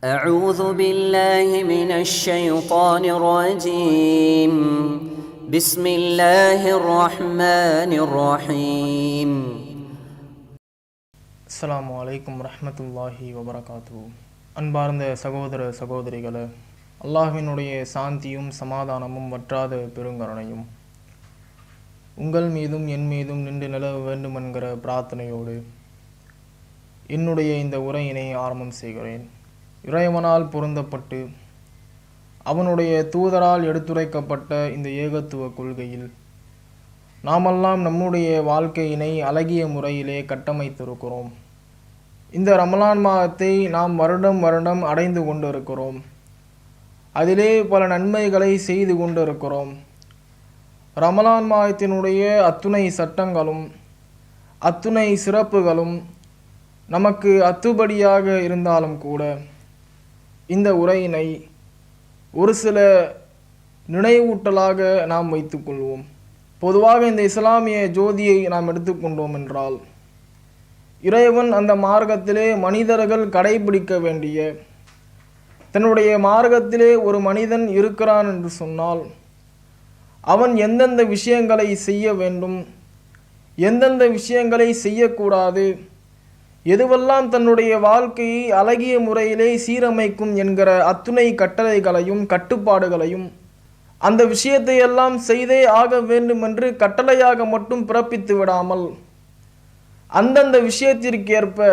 أعوذ بالله من الشيطان الرجيم بسم الله الرحمن الرحيم அஸ்ஸலாமு அலைக்கும் வரஹ்மத்துல்லாஹி வபரகாத்துஹு. அன்பார்ந்த சகோதர சகோதரிகளே, அல்லாஹ்வினுடைய சாந்தியும் சமாதானமும் வற்றாத பெருங்கருணையும் உங்கள் மீதும் என் மீதும் நின்று நிலவ வேண்டும் என்கிற பிரார்த்தனையோடு என்னுடைய இந்த உரையினை ஆரம்பம் செய்கிறேன். இறைவனால் பொருந்தப்பட்டு அவனுடைய தூதரால் எடுத்துரைக்கப்பட்ட இந்த ஏகத்துவ கொள்கையில் நாமெல்லாம் நம்முடைய வாழ்க்கையினை அழகிய முறையிலே கட்டமைத்திருக்கிறோம். இந்த ரமலான் மாதத்தை நாம் வருடம் வருடம் அடைந்து கொண்டிருக்கிறோம். அதிலே பல நன்மைகளை செய்து கொண்டிருக்கிறோம். ரமலான் மாதத்தினுடைய அத்துணை சட்டங்களும் அத்துணை சிறப்புகளும் நமக்கு அத்துபடியாக இருந்தாலும் கூட இந்த உரையினை ஒரு சில நினைவூட்டலாக நாம் வைத்துக்கொள்வோம். பொதுவாக இந்த இஸ்லாமிய ஜோதியை நாம் எடுத்துக்கொண்டோம் என்றால், இறைவன் அந்த மார்க்கத்திலே மனிதர்கள் கடைபிடிக்க வேண்டிய, தன்னுடைய மார்க்கத்திலே ஒரு மனிதன் இருக்கிறான் என்று சொன்னால் அவன் எந்தெந்த விஷயங்களை செய்ய வேண்டும், எந்தெந்த விஷயங்களை செய்யக்கூடாது, எதுவெல்லாம் தன்னுடைய வாழ்க்கையை அழகிய முறையிலே சீரமைக்கும் என்கிற அத்துணை கட்டளைகளையும் கட்டுப்பாடுகளையும் அந்த விஷயத்தை எல்லாம் செய்தே ஆக வேண்டும் என்று கட்டளையாக மட்டும் பிறப்பித்து விடாமல், அந்தந்த விஷயத்திற்கேற்ப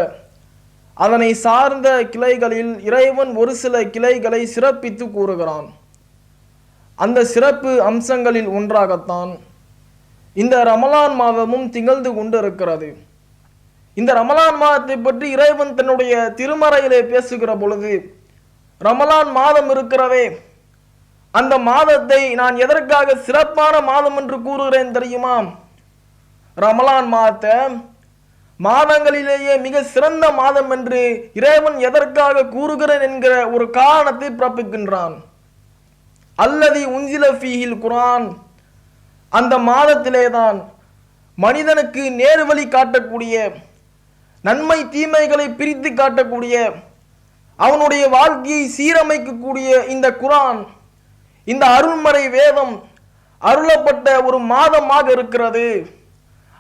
அதனை சார்ந்த கிளைகளில் இறைவன் ஒரு சில கிளைகளை சிறப்பித்து கூறுகிறான். அந்த சிறப்பு அம்சங்களில் ஒன்றாகத்தான் இந்த ரமலான் மாதமும் திகழ்ந்து கொண்டிருக்கிறது. இந்த ரமலான் மாதத்தை பற்றி இறைவன் தன்னுடைய திருமறையிலே பேசுகிற பொழுது, ரமலான் மாதம் இருக்கிறதே, அந்த மாதத்தை நான் எதற்காக சிறப்பான மாதம் என்று கூறுகிறேன் தெரியுமா? ரமலான் மாதத்தை மாதங்களிலேயே மிக சிறந்த மாதம் என்று இறைவன் எதற்காக கூறுகிறேன் என்கிற ஒரு காரணத்தை பிறப்பிக்கின்றான். அல்லதி உன்சில ஃபீஹில் குர்ஆன், அந்த மாதத்திலே தான் மனிதனுக்கு நேர்வழி காட்டக்கூடிய, நன்மை தீமைகளை பிரித்து காட்டக்கூடிய, அவனுடைய வாழ்க்கையை சீரமைக்கக்கூடிய இந்த குர்ஆன், இந்த அருள்மறை வேதம் அருளப்பட்ட ஒரு மாதமாக இருக்கிறது.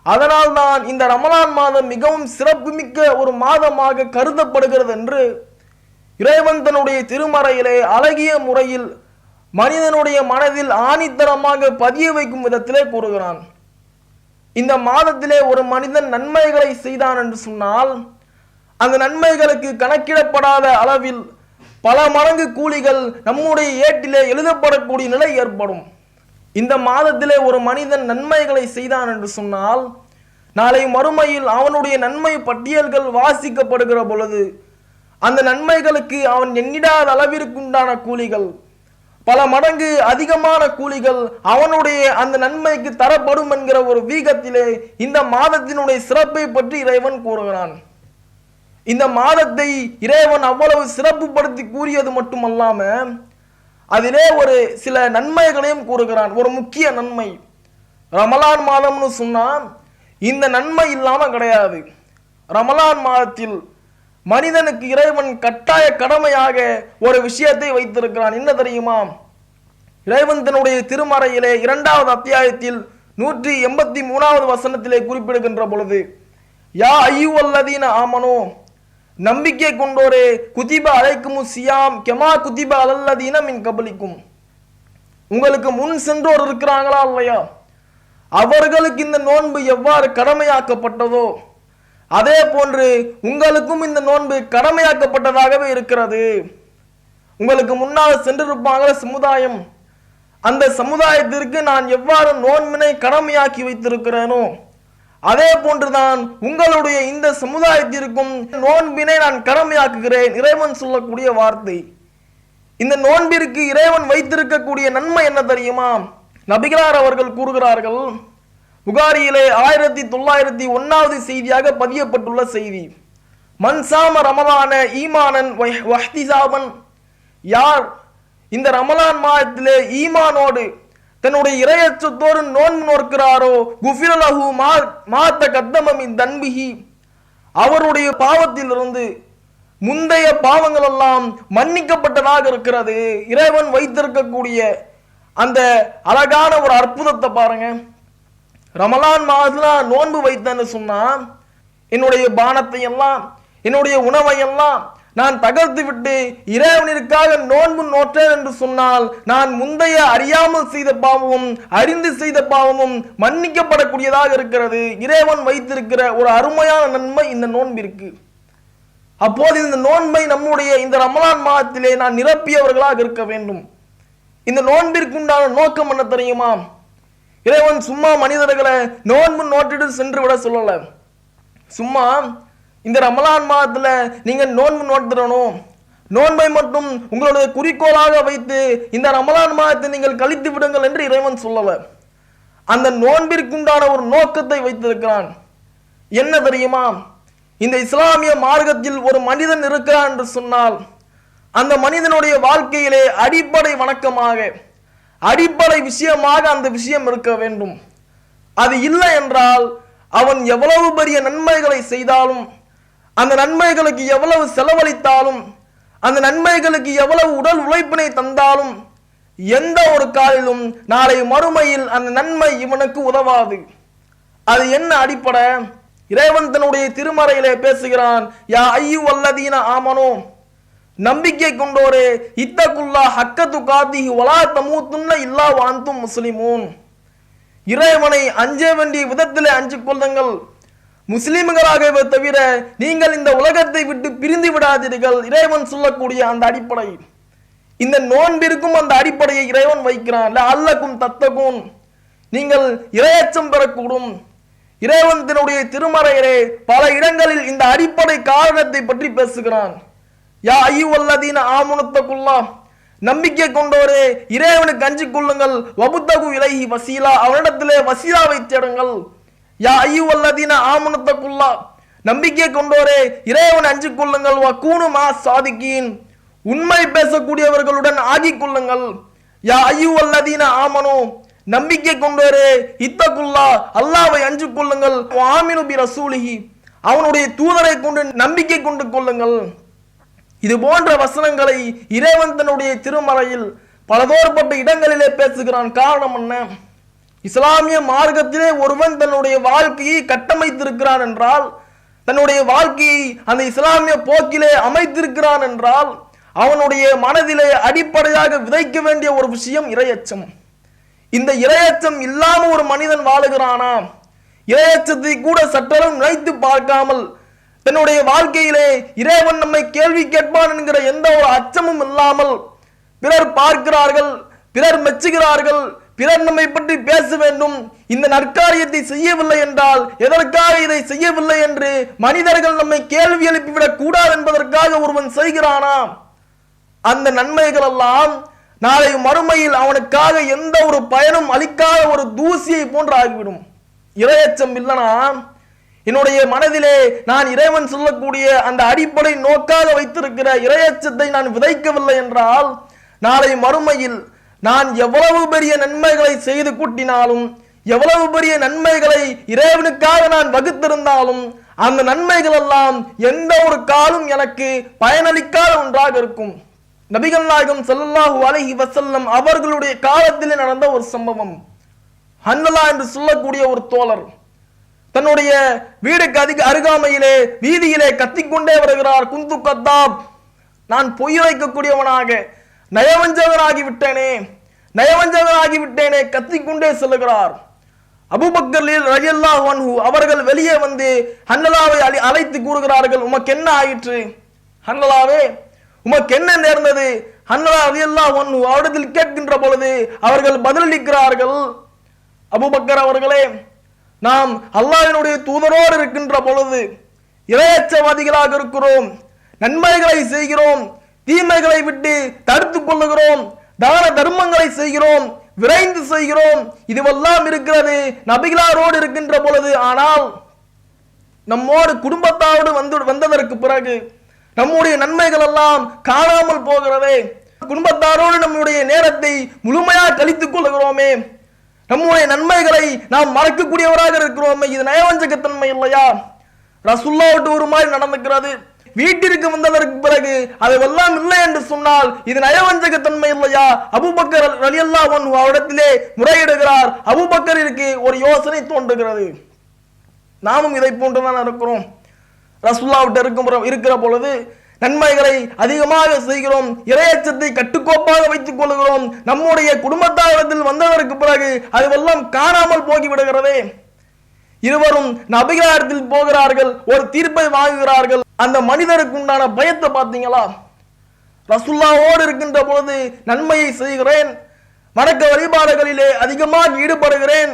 அதனால்தான் இந்த ரமலான் மாதம் மிகவும் சிறப்புமிக்க ஒரு மாதமாக கருதப்படுகிறது என்று இறைவன் தன்னுடைய திருமறையிலே அழகிய முறையில் மனிதனுடைய மனதில் ஆணித்தரமாக பதிய வைக்கும் விதத்திலே கூறுகிறான். இந்த மாதத்திலே ஒரு மனிதன் நன்மைகளை செய்தான் என்று சொன்னால் அந்த நன்மைகளுக்கு கணக்கிடப்படாத அளவில் பல மடங்கு கூலிகள் நம்முடைய ஏட்டிலே எழுதப்படக்கூடிய நிலை ஏற்படும். இந்த மாதத்திலே ஒரு மனிதன் நன்மைகளை செய்தான் என்று சொன்னால் நாளை மறுமையில் அவனுடைய நன்மை பட்டியல்கள் வாசிக்கப்படுகிற பொழுது அந்த நன்மைகளுக்கு அவன் எண்ணிடாத அளவிற்கு உண்டான கூலிகள், பல மடங்கு அதிகமான கூலிகள் அவனுடைய அந்த நன்மைக்கு தரப்படும் என்கிற ஒரு வீகத்திலே இந்த மாதத்தினுடைய சிறப்பை பற்றி இறைவன் கூறுகிறான். இந்த மாதத்தை இறைவன் அவ்வளவு சிறப்புப்படுத்தி கூறியது மட்டுமல்லாம அதிலே ஒரு சில நன்மைகளையும் கூறுகிறான். ஒரு முக்கிய நன்மை, ரமலான் மாதம்னு சொன்னா இந்த நன்மை இல்லாம கிடையாது. ரமலான் மாதத்தில் மனிதனுக்கு இறைவன் கட்டாய கடமையாக ஒரு விஷயத்தை வைத்திருக்கிறான். என்ன தெரியுமா? இறைவன் தன்னுடைய திருமறையிலே 2வது அத்தியாயத்தில் 183வது வசனத்திலே குறிப்பிடுகின்ற பொழுது, யா அய்யுவல்லதீன ஆமனோ, நம்பிக்கை கொண்டோரே, குதிப அலைக்குமு சியாம் கெமா குதிப அலல்லதீன மின் கபலிக்கும், உங்களுக்கு முன் சென்றோர் இருக்கிறாங்களா இல்லையா, அவர்களுக்கு இந்த நோன்பு எவ்வாறு கடமையாக்கப்பட்டதோ அதே போன்று உங்களுக்கும் இந்த நோன்பு கடமையாக்கப்பட்டதாகவே இருக்கிறது. உங்களுக்கு முன்னால் சென்றிருப்பாங்கள சமுதாயம், அந்த சமுதாயத்திற்கு நான் எவ்வாறு நோன்பினை கடமையாக்கி வைத்திருக்கிறேனோ அதே போன்றுதான் உங்களுடைய இந்த சமுதாயத்திற்கும் நோன்பினை நான் கடமையாக்குகிறேன். இறைவன் சொல்லக்கூடிய வார்த்தை. இந்த நோன்பிற்கு இறைவன் வைத்திருக்கக்கூடிய நன்மை என்ன தெரியுமா? நபிகளார் அவர்கள் கூறுகிறார்கள், புகாரியிலே 1901வது செய்தியாக பதியப்பட்டுள்ள செய்தி, மன்சாம ரமலான ஈமானன் வஹ்திசாபன், யார் இந்த ரமலான் மாதத்திலே ஈமானோடு தன்னுடைய இறையச்சத்தோடு நோன்பு நோக்கிறாரோ, குஃபிரலஹு மாத்த கத்தமமின் தன்பிஹி, அவருடைய பாவத்திலிருந்து முந்தைய பாவங்கள் எல்லாம் மன்னிக்கப்பட்டதாக இருக்கிறது. இறைவன் வைத்திருக்கக்கூடிய அந்த அழகான ஒரு அற்புதத்தை பாருங்க. ரமலான் மாதத்துல நோன்பு வைத்தேன்னு சொன்னா என்னுடைய பானத்தை எல்லாம் என்னுடைய உணவை எல்லாம் நான் தகர்த்து விட்டு இறைவனிற்காக நோன்பு நோற்றேன் என்று சொன்னால் நான் முந்தைய அறியாமல் செய்த பாவமும் அறிந்து செய்த பாவமும் மன்னிக்கப்படக்கூடியதாக இருக்கிறது. இறைவன் வைத்திருக்கிற ஒரு அருமையான நன்மை இந்த நோன்பிற்கு. அப்போது இந்த நோன்பை நம்முடைய இந்த ரமலான் மாதத்திலே நான் நிரப்பியவர்களாக இருக்க வேண்டும். இந்த நோன்பிற்குண்டான நோக்கம் என்ன தெரியுமா? இறைவன் சும்மா மனிதர்களை நோன்பு நோட்டிட்டு சென்று விட சொல்லல. சும்மா இந்த ரமலான் மாதத்துல நீங்க நோன்பு நோட்டுறணும், நோன்பை மட்டும் உங்களுடைய குறிக்கோளாக வைத்து இந்த ரமலான் மாதத்தை நீங்கள் கழித்து விடுங்கள் என்று இறைவன் சொல்லல. அந்த நோன்பிற்குண்டான ஒரு நோக்கத்தை வைத்திருக்கிறான். என்ன தெரியுமா? இந்த இஸ்லாமிய மார்க்கத்தில் ஒரு மனிதன் இருக்கிறான் என்று சொன்னால் அந்த மனிதனுடைய வாழ்க்கையிலே அடிப்படை வணக்கமாக அடிப்படை விஷயமாக அந்த விஷயம் இருக்க வேண்டும். அது இல்லை என்றால் அவன் எவ்வளவு பெரிய நன்மைகளை செய்தாலும், அந்த நன்மைகளுக்கு எவ்வளவு செலவழித்தாலும், அந்த நன்மைகளுக்கு எவ்வளவு உடல் உழைப்பினை தந்தாலும் எந்த ஒரு காலிலும் நாளை மறுமையில் அந்த நன்மை இவனுக்கு உதவாது. அது என்ன அடிப்படை? இறைவன் தன்னுடைய திருமறையிலே பேசுகிறான். யா அய்யுஹல்லதீன ஆமனூ, நம்பிக்கை கொண்டோரே, இத்தகுல்லா ஹக்க துகாத்திஹி வலா தமூதுன்ன இல்லா வ அன்தும் முஸ்லிமூன். இறைவனை அஞ்ச வேண்டிய விதத்திலே அஞ்சு கொள்ளுங்கள், முஸ்லிம்களாகவே தவிர நீங்கள் இந்த உலகத்தை விட்டு பிரிந்து விடாதீர்கள். இறைவன் சொல்லக்கூடிய அந்த அடிப்படை, இந்த நோன்பிற்கும் அந்த அடிப்படையை இறைவன் வைக்கிறான். அல்லக்கும் தத்தகும், நீங்கள் இறையச்சம் பெறக்கூடும். இறைவன் தன்னுடைய திருமறையிலே பல இடங்களில் இந்த அடிப்படை காரணத்தை பற்றி பேசுகிறான். யா அய்யுஹல்லதீன ஆமனுத்தகுல்லா, நம்பிக்கை கொண்டோரே இறைவனுக்கு அஞ்சிக் கொள்ளுங்கள். வபுத்தகு இலைஹி வசீலா, அவனிடத்திலே வசீலாவை தேடுங்கள். யா அய்யுஹல்லதீன ஆமனுத்தகுல்லா, நம்பிக்கை கொண்டோரே இறைவன் அஞ்சிக் கொள்ளுங்கள். வகூனு மா சாதிகீன், உண்மை பேசக்கூடியவர்களுடன் ஆகிக் கொள்ளுங்கள். யா அய்யுஹல்லதீன ஆமனு, நம்பிக்கை கொண்டோரே இத்தகுல்லா, அல்லாஹ்வை அஞ்சிக் கொள்ளுங்கள். ஆமினு பி ரசூலிஹி, அவனுடைய தூதரை கொண்டு நம்பிக்கை கொண்டு கொள்ளுங்கள். இது போன்ற வசனங்களை இறைவன் தன்னுடைய திருமறையில் பலதோற்பட்ட இடங்களிலே பேசுகிறான். காரணம் என்ன? இஸ்லாமிய மார்க்கத்திலே ஒருவன் தன்னுடைய வாழ்க்கையை கட்டமைத்திருக்கிறான் என்றால், தன்னுடைய வாழ்க்கையை அந்த இஸ்லாமிய போக்கிலே அமைத்திருக்கிறான் என்றால், அவனுடைய மனதிலே அடிப்படையாக விதைக்க வேண்டிய ஒரு விஷயம் இறையச்சம். இந்த இறையச்சம் இல்லாம ஒரு மனிதன் வாழுகிறானா? இறையச்சத்தை கூட சற்றளவு நினைத்து பார்க்காமல் தன்னுடைய வாழ்க்கையிலே இறைவன் நம்மை கேள்வி கேட்பான் என்கிற எந்த ஒரு அச்சமும் இல்லாமல் பிறர் பார்க்கிறார்கள், பிறர் மெச்சுகிறார்கள், பிறர் நம்மை பற்றி பேச வேண்டும், இந்த நற்காரியத்தை செய்யவில்லை என்றால் எதற்காக இதை செய்யவில்லை என்று மனிதர்கள் நம்மை கேள்வி எழுப்பிவிடக் கூடாது என்பதற்காக ஒருவன் செய்கிறானா? அந்த நன்மைகள் எல்லாம் நாளை மறுமையில் அவனுக்காக எந்த ஒரு பயனும் அளிக்காத ஒரு தூசியை போன்று ஆகிவிடும். இறையச்சம் இல்லனா என்னுடைய மனதிலே நான் இறைவன் சொல்லக்கூடிய அந்த அடிப்படை நோக்காக வைத்திருக்கிற இறையச்சத்தை நான் விதைக்கவில்லை என்றால் நாளை மறுமையில் நான் எவ்வளவு பெரிய நன்மைகளை செய்து கூட்டினாலும், எவ்வளவு பெரிய நன்மைகளை இறைவனுக்காக நான் வகுத்திருந்தாலும் அந்த நன்மைகள் எல்லாம் எந்த ஒரு காலும் எனக்கு பயனளிக்காத ஒன்றாக இருக்கும். நபிகள் நாயகம் ஸல்லல்லாஹு அலைஹி வஸல்லம் அவர்களுடைய காலத்திலே நடந்த ஒரு சம்பவம். ஹன்லலா என்று சொல்லக்கூடிய ஒரு தோழர் தன்னுடைய வீடுக்கு அருகாமையிலே வீதியிலே கத்திக்கொண்டே வருகிறார். குந்து கத்தாப், நான் பொய் வைக்கக்கூடியவனாக நயவஞ்சகனாகி விட்டேனே கத்திக்கொண்டே செல்லுகிறார். அபூபக்கர் ரலியல்லாஹு அன்ஹு அவர்கள் வெளியே வந்து ஹன்லலாவை அழைத்து கூறுகிறார்கள், உமக்கு என்ன ஆயிற்று? ஹன்லலாவே, உமக்கு என்ன நேர்ந்தது? ஹன்லலா ரலியல்லாஹு அன்ஹு அவரிடத்தில் கேட்கின்ற பொழுது அவர்கள் பதிலளிக்கிறார்கள், அபூபக்கர் அவர்களே, நாம் அல்லாஹ்வினுடைய தூதரோடு இருக்கின்ற பொழுது இறையச்சவாதிகளாக இருக்கிறோம், நன்மைகளை செய்கிறோம், தீமைகளை விட்டு தடுத்துக் கொள்ளுகிறோம், தான தர்மங்களை செய்கிறோம், விரைந்து செய்கிறோம், இதுவெல்லாம் இருக்கிறது நபிகளாரோடு இருக்கின்ற பொழுது. ஆனால் நம்மோடு குடும்பத்தாரோடு வந்ததற்கு பிறகு நம்முடைய நன்மைகள் எல்லாம் காணாமல் போகிறதே. குடும்பத்தாரோடு நம்முடைய நேரத்தை முழுமையாக கழித்துக் கொள்கிறோமே, நம்முடைய நன்மைகளை நாம் மறக்கக்கூடியவராக இருக்கிறோமே, இது நயவஞ்சகத்தன்மை இல்லையா? ரசூலுல்லாஹ் ஒரு மாதிரி நடந்துக்கிறது, வீட்டிற்கு வந்ததற்கு பிறகு அதுவெல்லாம் இல்லை என்று சொன்னால் இது நயவஞ்சக தன்மை இல்லையா? அபூபக்கர் ரலியல்லாஹு அன்ஹு அவரிடத்திலே முறையிடுகிறார். அபூபக்கருக்கு ஒரு யோசனை தோன்றுகிறது. நாமும் இதை போன்றுதான் இருக்கிறோம். ரசூலுல்லாஹ்விட்ட இருக்கிற பொழுது நன்மைகளை அதிகமாக செய்கிறோம், இறையச்சத்தை கட்டுக்கோப்பாக வைத்துக் கொள்கிறோம். நம்முடைய குடும்பத்தாரிடத்தில் வந்ததற்கு பிறகு அதுவெல்லாம் காணாமல் போகிவிடுகிறதே. இருவரும் நபிகளாரிடத்தில் போகிறார்கள், ஒரு தீர்ப்பை வாங்குகிறார்கள். அந்த மனிதருக்கு உண்டான பயத்தை பார்த்தீங்களா? ரசூலுல்லாஹ்வோடு இருக்கின்ற பொழுது நன்மையை செய்கிறேன், வணக்க வழிபாடுகளிலே அதிகமாக ஈடுபடுகிறேன்,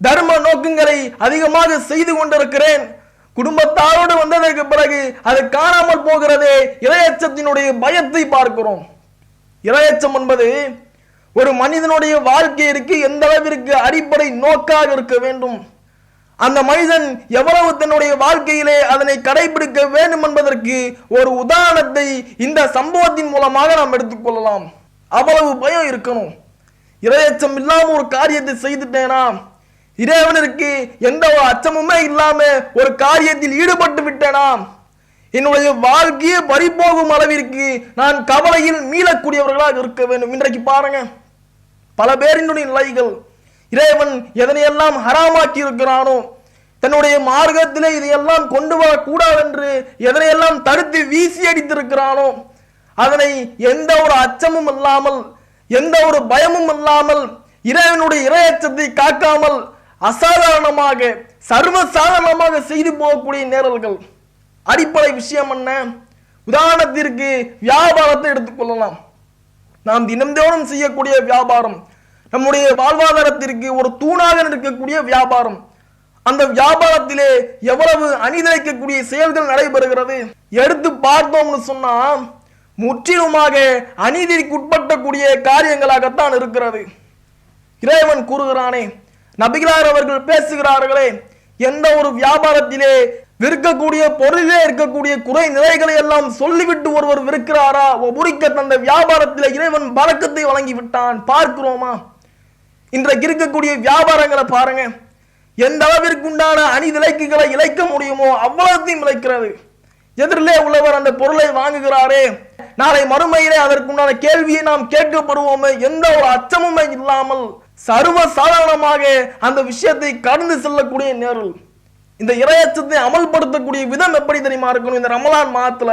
தர்ம நோக்கங்களை அதிகமாக செய்து கொண்டிருக்கிறேன். குடும்பத்தாரோடு வந்ததற்கு பிறகு அது காணாமல் போகிறதே. இறையச்சத்தினுடைய பயத்தை பார்க்கிறோம். இறையச்சம் என்பது ஒரு மனிதனுடைய வாழ்க்கையிற்கு எந்த அளவிற்கு அடிப்படை நோக்காக இருக்க வேண்டும், அந்த மனிதன் எவ்வளவு தன்னுடைய வாழ்க்கையிலே அதனை கடைபிடிக்க வேண்டும் என்பதற்கு ஒரு உதாரணத்தை இந்த சம்பவத்தின் மூலமாக நாம் எடுத்துக்கொள்ளலாம். அவ்வளவு பயம் இருக்கணும். இறையச்சம் இல்லாம ஒரு காரியத்தை செய்துட்டேனா, இறைவனுக்கு எந்த ஒரு அச்சமுமே இல்லாம ஒரு காரியத்தில் ஈடுபட்டு விட்டேனா, என்னுடைய வாழ்க்கையை பறிபோகும் அளவிற்கு நான் கவலையில் மீளக்கூடியவர்களாக இருக்க வேண்டும். இன்றைக்கு பாருங்க, பல பேரினுடைய நிலைகள், இறைவன் எதனையெல்லாம் ஹராமாக்கி இருக்கிறானோ, தன்னுடைய மார்க்கத்திலே இதையெல்லாம் கொண்டு வரக்கூடாது என்று எதனையெல்லாம் தடுத்து வீசி அடித்திருக்கிறானோ, அதனை எந்த ஒரு அச்சமும் இல்லாமல், எந்த ஒரு பயமும் இல்லாமல், இறைவனுடைய இறையச்சத்தை காக்காமல் அசாதாரணமாக சர்வசாதாரணமாக செய்து போகக்கூடிய நேரல்கள். அடிப்படை விஷயம் என்ன? உதாரணத்திற்கு வியாபாரத்தை எடுத்துக்கொள்ளலாம். நாம் தினந்தோறும் செய்யக்கூடிய வியாபாரம், நம்முடைய வாழ்வாதாரத்திற்கு ஒரு தூணாக இருக்கக்கூடிய வியாபாரம். அந்த வியாபாரத்திலே எவ்வளவு அநீதிக்கக்கூடிய செயல்கள் நடைபெறுகிறது எடுத்து பார்த்தோம்னு சொன்னா முற்றிலுமாக அநீதிக்குட்பட்டக்கூடிய காரியங்களாகத்தான் இருக்கிறது. இறைவன் கூறுகிறானே, நபிகளார் அவர்கள் பேசுகிறார்களே, எந்த ஒரு வியாபாரத்திலே விற்கக்கூடிய பொருளிலே இருக்கக்கூடிய குறை நிலைகளை எல்லாம் சொல்லிவிட்டு ஒருவர் விற்கிறாரா, உரிக்க தந்த வியாபாரத்திலே இறைவன் பரக்கத்தை வழங்கி விட்டான். பார்க்கிறோமா? இன்றைக்கு இருக்கக்கூடிய வியாபாரங்களை பாருங்க, எந்த அளவிற்கு உண்டான அநீதிலைக்குகளை இழைக்க முடியுமோ அவ்வளத்தையும் இழைக்கிறது. எதிரிலே உள்ளவர் அந்த பொருளை வாங்குகிறாரே, நாளை மறுமையிலே அதற்குண்டான கேள்வியை நாம் கேட்கப்படுவோமே, எந்த ஒரு அச்சமுமே இல்லாமல் சர்வ சாதாரணமாக அந்த விஷயத்தை கடந்து செல்லக்கூடிய நேரில். இந்த இறையச்சத்தை அமல்படுத்தக்கூடிய விதம் எப்படி தெரியுமா இருக்கணும்? இந்த ரமலான் மாதத்துல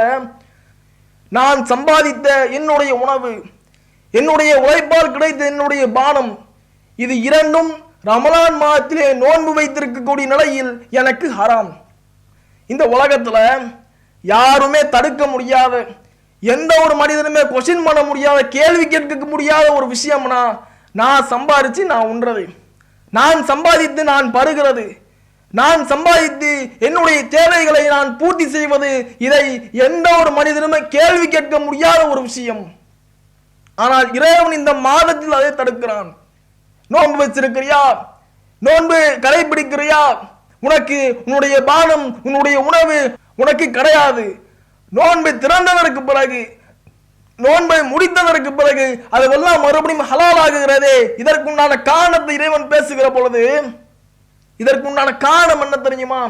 நான் சம்பாதித்த என்னுடைய உணவு, என்னுடைய உழைப்பால் கிடைத்த என்னுடைய பானம், இது இரண்டும் ரமலான் மாதத்திலே நோன்பு வைத்திருக்கக்கூடிய நிலையில் எனக்கு ஹராம். இந்த உலகத்துல யாருமே தடுக்க முடியாத, எந்த ஒரு மனிதனுமே கொஸ்டின் பண்ண முடியாத, கேள்வி கேட்க முடியாத ஒரு விஷயம்னா, நான் சம்பாதிச்சு நான் உண்றது, நான் சம்பாதித்து நான் பருகிறது, நான் சம்பாதித்து என்னுடைய தேவைகளை நான் பூர்த்தி செய்வது, இதை எந்த ஒரு மனிதனுமே கேள்வி கேட்க முடியாத ஒரு விஷயம். ஆனால் இறைவன் இந்த மாதத்தில் அதை தடுக்கிறான். நோன்பு வச்சிருக்கிறியா, நோன்பு கடைபிடிக்கிறியா, உனக்கு உன்னுடைய பானம் உன்னுடைய உணவு உனக்கு கிடையாது. நோன்பை திறந்ததற்கு பிறகு, நோன்பை முடித்ததற்கு பிறகு அதெல்லாம் மறுபடியும் ஹலால் ஆகுகிறதே. இதற்குண்டான காரணத்தை இறைவன் பேசுகிற பொழுது, இதற்குண்டான காரணம் என்ன தெரியுமா?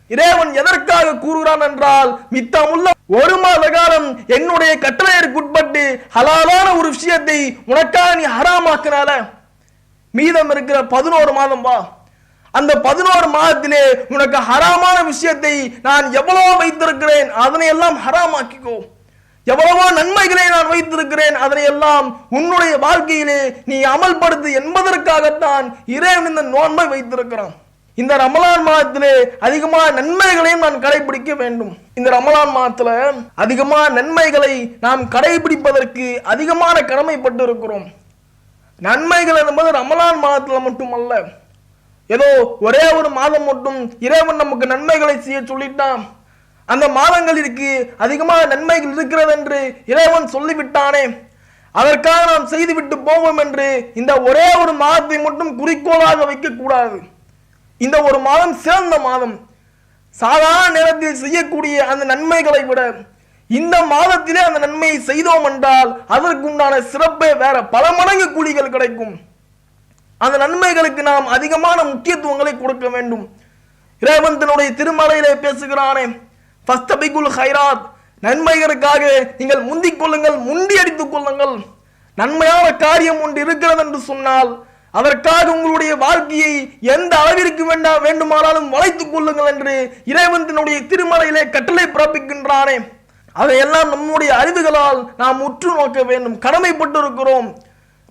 இறைவன் எதற்காக கூறுகிறான் என்றால், மித்தமுள்ள ஒரு மாத காலம் என்னுடைய கட்டளையிற்குட்பட்டு ஹலாலான ஒரு விஷயத்தை உனக்காக நீ ஹராமாக்கினால, மீதம் இருக்கிற 11 மாதம் வா, அந்த 11 மாதத்திலே உனக்கு ஹராமான விஷயத்தை நான் எவ்வளவோ வைத்திருக்கிறேன், அதனை எல்லாம் ஹராமாக்கிக்கோ. எவ்வளவோ நன்மைகளை நான் வைத்திருக்கிறேன், அதனை எல்லாம் உன்னுடைய வாழ்க்கையிலே நீ அமல்படுத்து என்பதற்காகத்தான் இறைவன் இந்த நோன்பை வைத்திருக்கிறான். இந்த ரமலான் மாதத்திலே அதிகமான நன்மைகளையும் நான் கடைபிடிக்க வேண்டும். இந்த ரமலான் மாதத்துல அதிகமான நன்மைகளை நாம் கடைபிடிப்பதற்கு அதிகமான கடமைப்பட்டு இருக்கிறோம். நன்மைகள் என்பது ரமலான் மாதத்துல மட்டுமல்ல, ஏதோ ஒரே ஒரு மாதம் மட்டும் இறைவன் நமக்கு நன்மைகளை செய்ய சொல்லிட்டான், அந்த மாதங்களிற்கு அதிகமான நன்மைகள் இருக்கிறது என்று இறைவன் சொல்லிவிட்டானே, அதற்காக நாம் செய்துவிட்டு போவோம் என்று இந்த ஒரே ஒரு மாதத்தை மட்டும் குறிக்கோளாக வைக்க கூடாது. இந்த ஒரு மாதம் சிறந்த மாதம். சாதாரண நேரத்தில் செய்யக்கூடிய அந்த நன்மைகளை விட இந்த மாதத்திலே அந்த நன்மையை செய்தோம் என்றால் அதற்குண்டான சிறப்பே வேற, பல மடங்கு கூலிகள் கிடைக்கும். அந்த நன்மைகளுக்கு நாம் அதிகமான முக்கியத்துவங்களை கொடுக்க வேண்டும். இறைவன் தன்னுடைய திருமலையிலே பேசுகிறானே, ஃபஸ்தபிகுல் ஹைராத், நன்மைகளுக்காக நீங்கள் முந்திக் கொள்ளுங்கள், முண்டி அடித்துக் கொள்ளுங்கள். நன்மையான காரியம் ஒன்று இருக்கிறது என்று சொன்னால் அதற்காக உங்களுடைய வாழ்க்கையை எந்த அளவிற்கு வேண்டுமானாலும் வளைத்துக் கொள்ளுங்கள் என்று இறைவன் தன்னுடைய திருமறையிலே கட்டளை பிறப்பிக்கின்றானே, அதையெல்லாம் நம்முடைய அறிவுகளால் நாம் உற்று நோக்க வேண்டும், கடமைப்பட்டிருக்கிறோம்.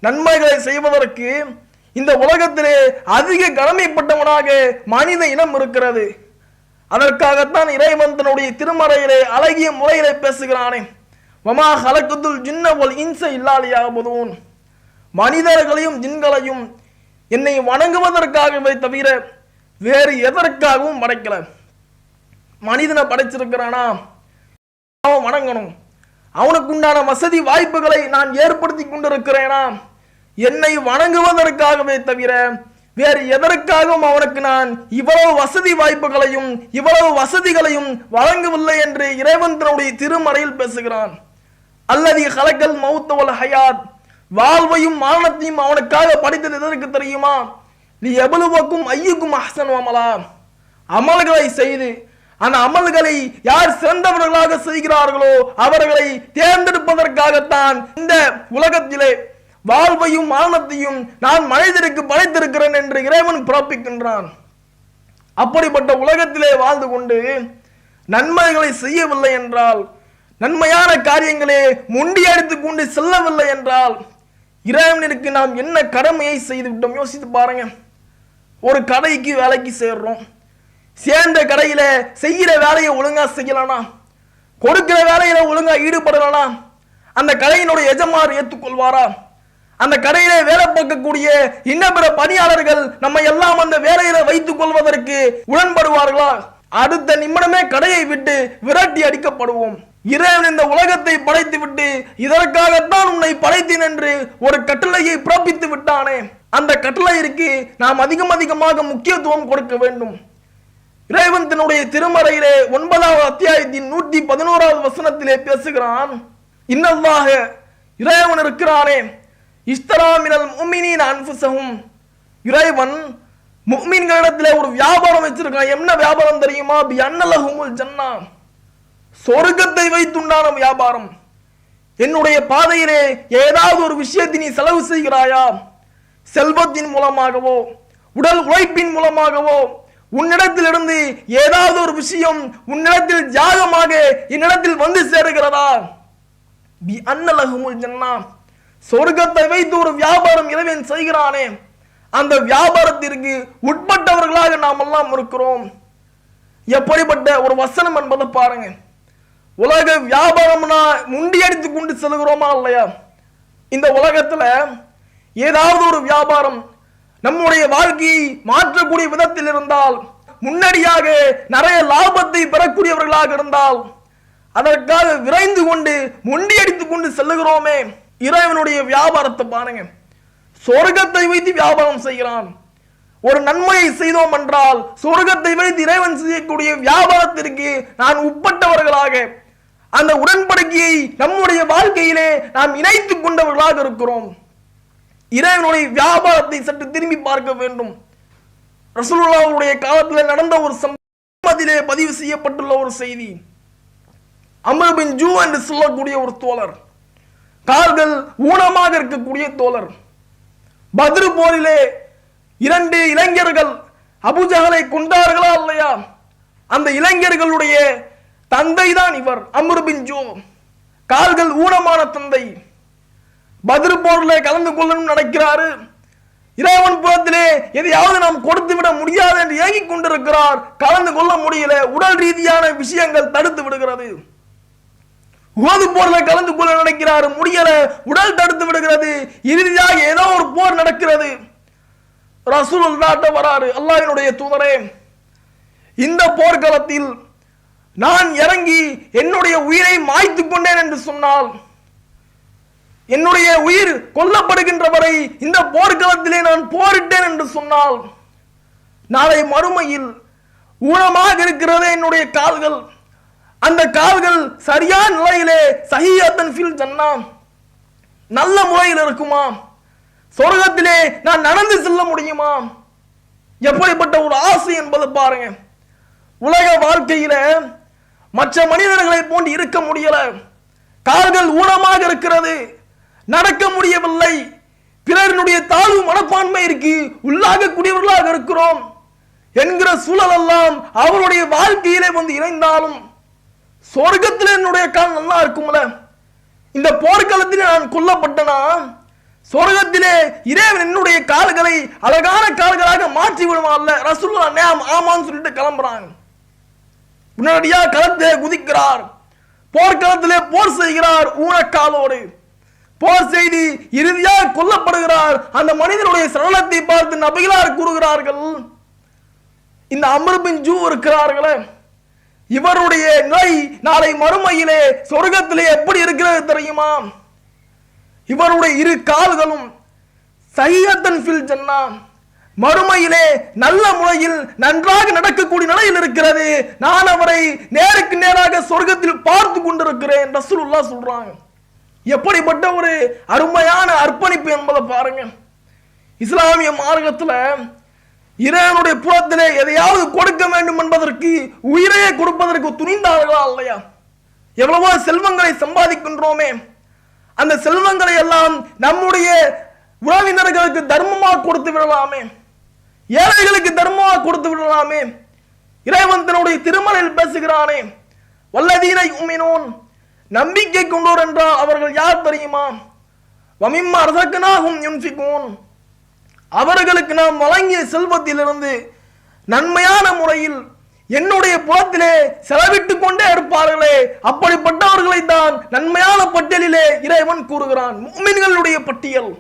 நன்மைகளை செய்வதற்கு இந்த உலகத்திலே அதிக கடமைப்பட்டவனாக மனித இனம் இருக்கிறது. அதற்காகத்தான் இறைவன் தன்னுடைய திருமறையிலே அழகிய முறையிலே பேசுகிறானே, வமா ஹலக்கத்துல் ஜின்ன வல் இன்ஸ இல்லா லியஅபுதூன், மனிதர்களையும் ஜின்களையும் என்னை வணங்குவதற்காகவே தவிர வேறு எதற்காகவும் படைக்கல. மனிதனை படைச்சிருக்கிறானா அவன் வணங்கணும். அவனுக்கு உண்டான வசதி வாய்ப்புகளை நான் ஏற்படுத்தி கொண்டிருக்கிறேனா என்னை வணங்குவதற்காகவே தவிர வேறு எதற்காகவும் அவனுக்கு நான் இவ்வளவு வசதி வாய்ப்புகளையும் இவ்வளவு வசதிகளையும் வழங்கவில்லை என்று இறைவன் தன்னுடைய திருமறையில் பேசுகிறான். அல்லதி ஹலக்கல் மௌத்த வல் ஹயாத், வாழ்வையும் மரணத்தையும் அவனுக்காக படித்தது எதற்கு தெரியுமா? நீ எவ்வளவுக்கும் ஐயுக்கும் அஹ்சன் அமலா, அமல்களை செய்து அந்த அமல்களை யார் சிறந்தவர்களாக செய்கிறார்களோ அவர்களை தேர்ந்தெடுப்பதற்காகத்தான் இந்த உலகத்திலே வாழ்வையும் மரணத்தையும் நான் மனிதருக்கு படைத்திருக்கிறேன் என்று இறைவன் பிறப்பிக்கின்றான். அப்படிப்பட்ட உலகத்திலே வாழ்ந்து கொண்டு நன்மைகளை செய்யவில்லை என்றால், நன்மையான காரியங்களே முண்டி அடித்துக் கொண்டு செல்லவில்லை என்றால் இறைவனுக்கு நாம் என்ன கடமையை செய்து விட்டோம்? யோசித்து பாருங்க. ஒரு கடைக்கு வேலைக்கு சேர்றோம். சேர்ந்த கடையில செய்கிற வேலையை ஒழுங்கா செய்யலானா, கொடுக்கிற வேலையில ஒழுங்கா ஈடுபடலானா அந்த கடையினுடைய எஜமானர் ஏற்றுக்கொள்வாரா? அந்த கடையில வேலை பார்க்கக்கூடிய இன்ன பிற பணியாளர்கள் நம்ம எல்லாம் அந்த வேலையில வைத்துக் கொள்வதற்கு உடன்படுவார்களா? அடுத்த நிமிடமே கடையை விட்டு விரட்டி அடிக்கப்படுவோம். இறைவன் இந்த உலகத்தை படைத்து விட்டு இதற்காகத்தான் உன்னை படைத்தேன் என்று ஒரு கட்டளையை பிறப்பித்து விட்டானே, அந்த கட்டளைக்கு நாம் அதிகமாக முக்கியத்துவம் கொடுக்க வேண்டும். இறைவன் தன்னுடைய திருமறையிலே 9வது அத்தியாயத்தின் 111வது வசனத்திலே பேசுகிறான். இன்னல்லாஹ, இறைவன் இருக்கிறானே, இஸ்தரா மினல் முஃமினீன அன்ஃபுஸஹும், இறைவன் முஃமின்களிடத்திலே ஒரு வியாபாரம் வச்சிருக்கான். என்ன வியாபாரம் தெரியுமா? பி அன்னலஹுமுல் ஜன்னா, சொர்க்கத்தை வைத்துண்டான வியாபாரம். என்னுடைய பாதையிலே ஏதாவது ஒரு விஷயத்தை நீ செலவு செய்கிறாயா? செல்வத்தின் மூலமாகவோ உடல் உழைப்பின் மூலமாகவோ உன்னிடத்திலிருந்து ஏதாவது ஒரு விஷயம் உன்னிடத்தில் தியாகமாக என்னிடத்தில் வந்து சேருகிறதா? பி அன்னலஹுமுல் ஜன்னா, சொர்க்கத்தை வைத்து ஒரு வியாபாரம் இறைவன் செய்கிறானே, அந்த வியாபாரத்திற்கு உட்பட்டவர்களாக நாம் எல்லாம் இருக்கிறோம். எப்படிப்பட்ட ஒரு வசனம் என்பதை பாருங்க. உலக வியாபாரம்னா முண்டி அடித்து கொண்டு செல்கிறோமா இல்லையா? இந்த உலகத்துல ஏதாவது ஒரு வியாபாரம் நம்முடைய வாழ்க்கையை மாற்றக்கூடிய விதத்தில் இருந்தால், முன்னடியாக நிறைய லாபத்தை பெறக்கூடியவர்களாக இருந்தால் அதற்காக விரைந்து கொண்டு முண்டி அடித்துக் கொண்டு செல்லுகிறோமே. இறைவனுடைய வியாபாரத்தை பாருங்க. சொர்க்கத்தை வைத்து வியாபாரம் செய்கிறான். ஒரு நன்மையை செய்தோம் என்றால் சொர்க்கத்தை வைத்து இறைவன் செய்யக்கூடிய வியாபாரத்திற்கு நான் உட்பட்டவர்களாக அந்த உடன்படிக்கையை நம்முடைய வாழ்க்கையிலே நாம் இணைத்துக் கொண்டவர்களாக இருக்கிறோம். இறைவனுடைய வியாபாரத்தை சற்று திரும்பி பார்க்க வேண்டும். ரசூலுல்லாஹ்வுடைய காலத்தில் நடந்த ஒரு சம்பவத்திலே பதிவு செய்யப்பட்டுள்ள ஒரு செய்தி. அம்ர் பின் ஜூ என்று சொல்லக்கூடிய ஒரு தோழர், கால்கள் ஊனமாக இருக்கக்கூடிய தோழர், பத்ர் போரிலே 2 இளைஞர்கள் அபூஜஹலை கொண்டார்களா இல்லையா? அந்த இளைஞர்களுடைய தந்தை தான் இவர், அம்ர் பின் ஜூ. கால்கள் ஊனமான தந்தை பத்ர் போரிலே கலந்து கொள்ளணும் நினைக்கிறாரு. இறைவன் புறத்திலே எதையாவது நாம் கொடுத்து விட முடியாது என்று ஏங்கிக் கொண்டிருக்கிறார். கலந்து கொள்ள முடியல, உடல் ரீதியான விஷயங்கள் தடுத்து விடுகிறது. உஹது போர்ல கலந்து கொள்ள நினைக்கிறார், முடியல, உடல் தடுத்து விடுகிறது. இறுதியாக ஏதோ ஒரு போர் நடக்கிறது. ரசூலுல்லாஹ் வராரு, அல்லாஹ்வினுடைய தூதரே, இந்த போர்க்களத்தில் நான் இறங்கி என்னுடைய உயிரை மாய்த்து கொண்டேன் என்று சொன்னால், என்னுடைய உயிர் கொல்லப்படுகின்ற வரை இந்த போர்க்களத்திலே நான் போரிட்டேன் என்று சொன்னால், நாளை மறுமையில் ஊனமாக இருக்கிறதே என்னுடைய கால்கள், அந்த கால்கள் சரியான நிலையிலே சஹீஹத்தன் ஃபில் ஜன்னா, நல்ல முறையில் இருக்குமா? சொர்க்கத்திலே நான் நடந்து செல்ல முடியுமா? எப்படிப்பட்ட ஒரு ஆசை என்பதை பாருங்க. உலக வாழ்க்கையில மற்ற மனிதர்களை போன்று இருக்க முடியல, கால்கள் ஊனமாக இருக்கிறது, நடக்க முடியவில்லை, பிறருடைய தாழ்வு மனப்பான்மைக்கு உள்ளாகக்கூடியவர்களாக இருக்கிறோம் என்கிற சூழல் எல்லாம் அவருடைய வாழ்க்கையிலே வந்து இணைந்தாலும் சொர்க்கத்தில் என்னுடைய கால் நல்லா இருக்கும்ல, இந்த போர்க்களத்திலே நான் கொல்லப்பட்டனா சொர்க்கத்திலே இறைவன் என்னுடைய கால்களை அழகான கால்களாக மாற்றி விடுவான்ல. ரசூலுல்லாஹ் ஆமான்னு சொல்லிட்டு கிளம்புறாங்க. உடனடியா களத்திலே குதிக்கிறார், போர்க்களத்திலே போர் செய்கிறார். ஊனக்காலோடு போர் செய்து இறுதியாக கொல்லப்படுகிறார். அந்த மனிதனுடைய சரணத்தை பார்த்து நபிகளார் கூறுகிறார்கள், இந்த அம்ர் பின் ஜூ இருக்கிறார்களே, இவருடைய நிலை நாளை மறுமையிலே சொர்க்கத்திலே எப்படி இருக்கிறது தெரியுமா? இவருடைய இரு கால்களும் சஹீஹத்தன் ஃபில் ஜன்னா, மறுமையிலே நல்ல முறையில் நன்றாக நடக்கக்கூடிய நிலையில் இருக்கிறது. நான் அவரை நேருக்கு நேராக சொர்க்கத்தில் பார்த்து கொண்டிருக்கிறேன் ரசூலுல்லாஹ் சொல்றாங்க. எப்படிப்பட்ட ஒரு அருமையான அர்ப்பணிப்பு என்பதை பாருங்க. இஸ்லாமிய மார்க்கத்துல இறைவனுடைய புறத்திலே எதையாவது கொடுக்க வேண்டும் என்பதற்கு உயிரையே கொடுப்பதற்கு துணிந்தார்களா இல்லையா? எவ்வளவோ செல்வங்களை சம்பாதிக்கின்றோமே, அந்த செல்வங்களை எல்லாம் நம்முடைய உறவினர்களுக்கு தர்மமாக கொடுத்து விடலாமே, ஏழைகளுக்கு தர்மமாக கொடுத்து விடலாமே. இறைவன் தன்னுடைய திருமறையில் பேசுகிறானே, வல்லதீன யுமினூன், நம்பிக்கை கொண்டோர் என்றால் அவர்கள் யார் தெரியுமா? வமிம்மா ரஸக்னாஹும் யுன்ஃபிகூன், அவர்களுக்கு நாம் வழங்கிய செல்வத்திலிருந்து நன்மையான முறையில் என்னுடைய புறத்திலே செலவிட்டுக் கொண்டே இருப்பார்களே, அப்படிப்பட்டவர்களை தான் நன்மையான பட்டியலிலே இறைவன் கூறுகிறான். முஃமின்களுடைய பட்டியல்.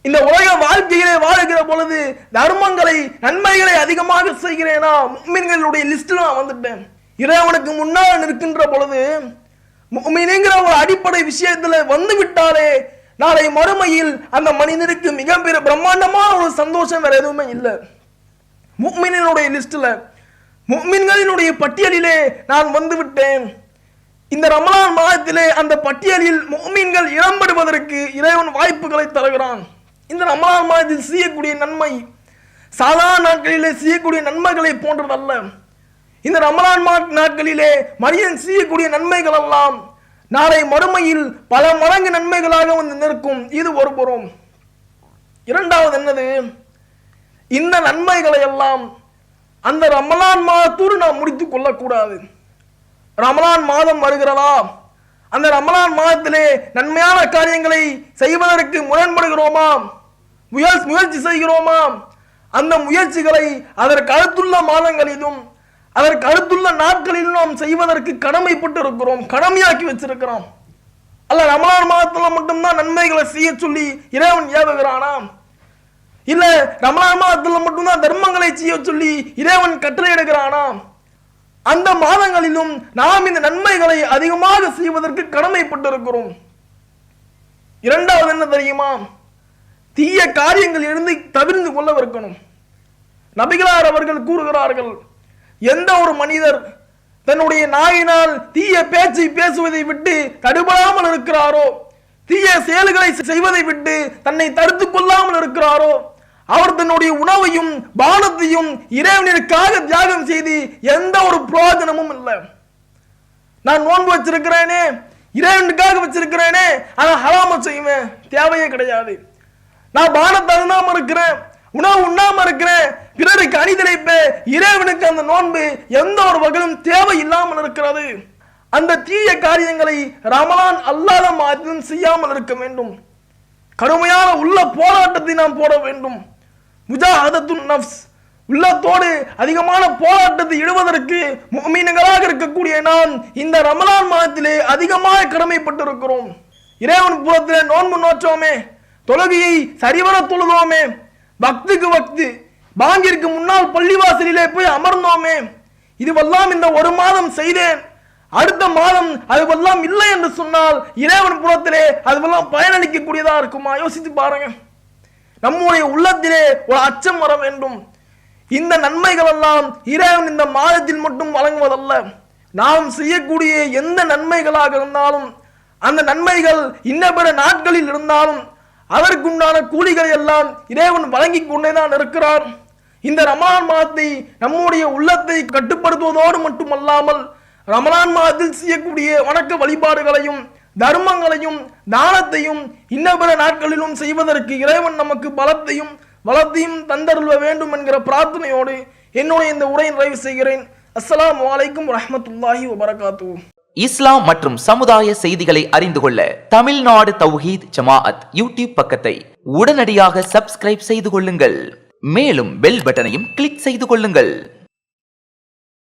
இந்த உலக வாழ்க்கையிலே வாழுகிற பொழுது தர்மங்களை நன்மைகளை அதிகமாக செய்கிறேனா, முஃமின்களுடைய லிஸ்டில் நான் வந்துட்டேன். இறைவனுக்கு முன்னால் நிற்கின்ற பொழுது முஃமின்ங்கிற ஒரு அடிப்படை விஷயத்துல வந்து விட்டாலே நாளை மறுமையில் அந்த மனிதனுக்கு மிகப்பெரிய பிரம்மாண்டமான ஒரு சந்தோஷம் வேற எதுவுமே இல்லை. முஃமினினுடைய லிஸ்ட்ல, முஃமின்களினுடைய பட்டியலிலே நான் வந்து விட்டேன். இந்த ரமலான் மாதத்திலே அந்த பட்டியலில் முஃமின்கள் இடம்பெறுவதற்கு இறைவன் வாய்ப்புகளை தருகிறான். இந்த ரமலான் மாதத்தில் செய்யக்கூடிய நன்மை சாதாரண நாட்களிலே செய்யக்கூடிய நன்மைகளை போன்றதல்ல. இந்த ரமலான் நாட்களிலே மனிதன் செய்யக்கூடிய நன்மைகள் எல்லாம் நாளை மறுமையில் பல மடங்கு நன்மைகளாக வந்து நிற்கும். இது ஒரு புறம். இரண்டாவது என்னது, இந்த நன்மைகளை எல்லாம் அந்த ரமலான் மாதத்தோடு நாம் முடித்துக் கொள்ளக்கூடாது. ரமலான் மாதம் வருகிறதா, அந்த ரமலான் மாதத்திலே நன்மையான காரியங்களை செய்வதற்கு முரண்படுகிறோமா, முயற்சி செய்கிறோமா? அந்த முயற்சிகளை அதற்கு அடுத்துள்ள மாதங்களிலும் அதற்கு அடுத்துள்ள நாட்களிலும் நாம் செய்வதற்கு கடமைப்பட்டு இருக்கிறோம், கடமையாக்கி வச்சிருக்கிறோம். அல்ல ரமலான் மாதத்துல மட்டும்தான் நன்மைகளை செய்ய சொல்லி இறைவன் ஏவுகிறானா? இல்ல ரமலான் மாதத்துல மட்டும்தான் தர்மங்களை செய்ய சொல்லி இறைவன் கட்டளையிடுகிறானா? அந்த மாதங்களிலும் நாம் இந்த நன்மைகளை அதிகமாக செய்வதற்கு கடமைப்பட்டு இருக்கிறோம். இரண்டாவது என்ன தெரியுமா? தீய காரியங்கள் இருந்து தவிர்த்து கொள்ளவிருக்கணும். நபிகளார் அவர்கள் கூறுகிறார்கள், எந்த ஒரு மனிதர் தன்னுடைய நாயினால் தீய பேச்சை பேசுவதை விட்டு தடுபடாமல் இருக்கிறாரோ, தீய செயல்களை செய்வதை விட்டு தன்னை தடுத்துக் கொள்ளாமல் இருக்கிறாரோ, அவர் தன்னுடைய உணவையும் பானத்தையும் இறைவனிற்காக தியாகம் செய்து எந்த ஒரு பிரயோஜனமும் இல்லை. நான் நோன்பு வச்சிருக்கிறேனே, இறைவனுக்காக வச்சிருக்கிறேனே, ஆனா ஹராம செய்வேன், தேவையே கிடையாது. நான் பானத்தை அருந்தாம இருக்கிறேன், உணவு உண்ணாம இருக்கிறேன், பிறருக்கு அணிதிரைப்ப, இறைவனுக்கு அந்த நோன்பு எந்த ஒரு வகையிலும் தேவை இல்லாமல் இருக்கிறது. அந்த தீய காரியங்களை ரமலான் அல்லாத மாதத்திலும் செய்யாமல் இருக்க வேண்டும். கடுமையான உள்ள போராட்டத்தை நாம் போட வேண்டும். முஜாஹதத்துன் நஃப்ஸ், உள்ளத்தோடு அதிகமான போராட்டத்தை இடுவதற்கு முஃமின்களாக இருக்கக்கூடிய நாம் இந்த ரமலான் மாதத்திலே அதிகமாக கடமைப்பட்டிருக்கிறோம். இறைவன் புறத்திலே நோன்பு நோற்றோமே, தொழுகையை சரிவர தொழுதோமே, பக்துக்கு பக்து பாங்கிற்கு முன்னால் பள்ளிவாசலிலே போய் அமர்ந்தோமே, இதுவெல்லாம் இந்த ஒரு மாதம் செய்தேன், அடுத்த மாதம் அதுவெல்லாம் இல்லை என்று சொன்னால் இறைவன் புறத்திலே அதுவெல்லாம் பயனளிக்கக்கூடியதா இருக்குமா? யோசித்து பாருங்க. நம்முடைய உள்ளத்திலே ஒரு அச்சம் வர வேண்டும். இந்த நன்மைகள் எல்லாம் இறைவன் இந்த மாதத்தில் மட்டும் வழங்குவதல்ல. நாம் செய்யக்கூடிய எந்த நன்மைகளாக இருந்தாலும், அந்த நன்மைகள் இன்ன பிற நாட்களில் இருந்தாலும் அதற்குண்டான கூலிகளை எல்லாம் இறைவன் வழங்கி கொண்டேதான் இருக்கிறார். இந்த ரமலான் மாதத்தை நம்முடைய உள்ளத்தை கட்டுப்படுத்துவதோடு மட்டுமல்லாமல் ரமலான் மாதத்தில் செய்யக்கூடிய வணக்க வழிபாடுகளையும் தர்மங்களையும் தானத்தையும் இன்ன பிற நாட்களிலும் செய்வதற்கு இறைவன் நமக்கு பலத்தையும் வளத்தையும் தந்தருள வேண்டும் என்கிற பிரார்த்தனையோடு என்னுடைய இந்த உரையை நிறைவு செய்கிறேன். அஸ்ஸலாமு அலைக்கும் வரஹ்மத்துல்லாஹி வபரகாத்துஹு. இஸ்லாம் மற்றும் சமுதாய செய்திகளை அறிந்து கொள்ள தமிழ்நாடு தௌஹீத் ஜமாஅத் யூடியூப் பக்கத்தை உடனடியாக சப்ஸ்கிரைப் செய்து கொள்ளுங்கள். மேலும் பெல் பட்டனையும் கிளிக் செய்து கொள்ளுங்கள்.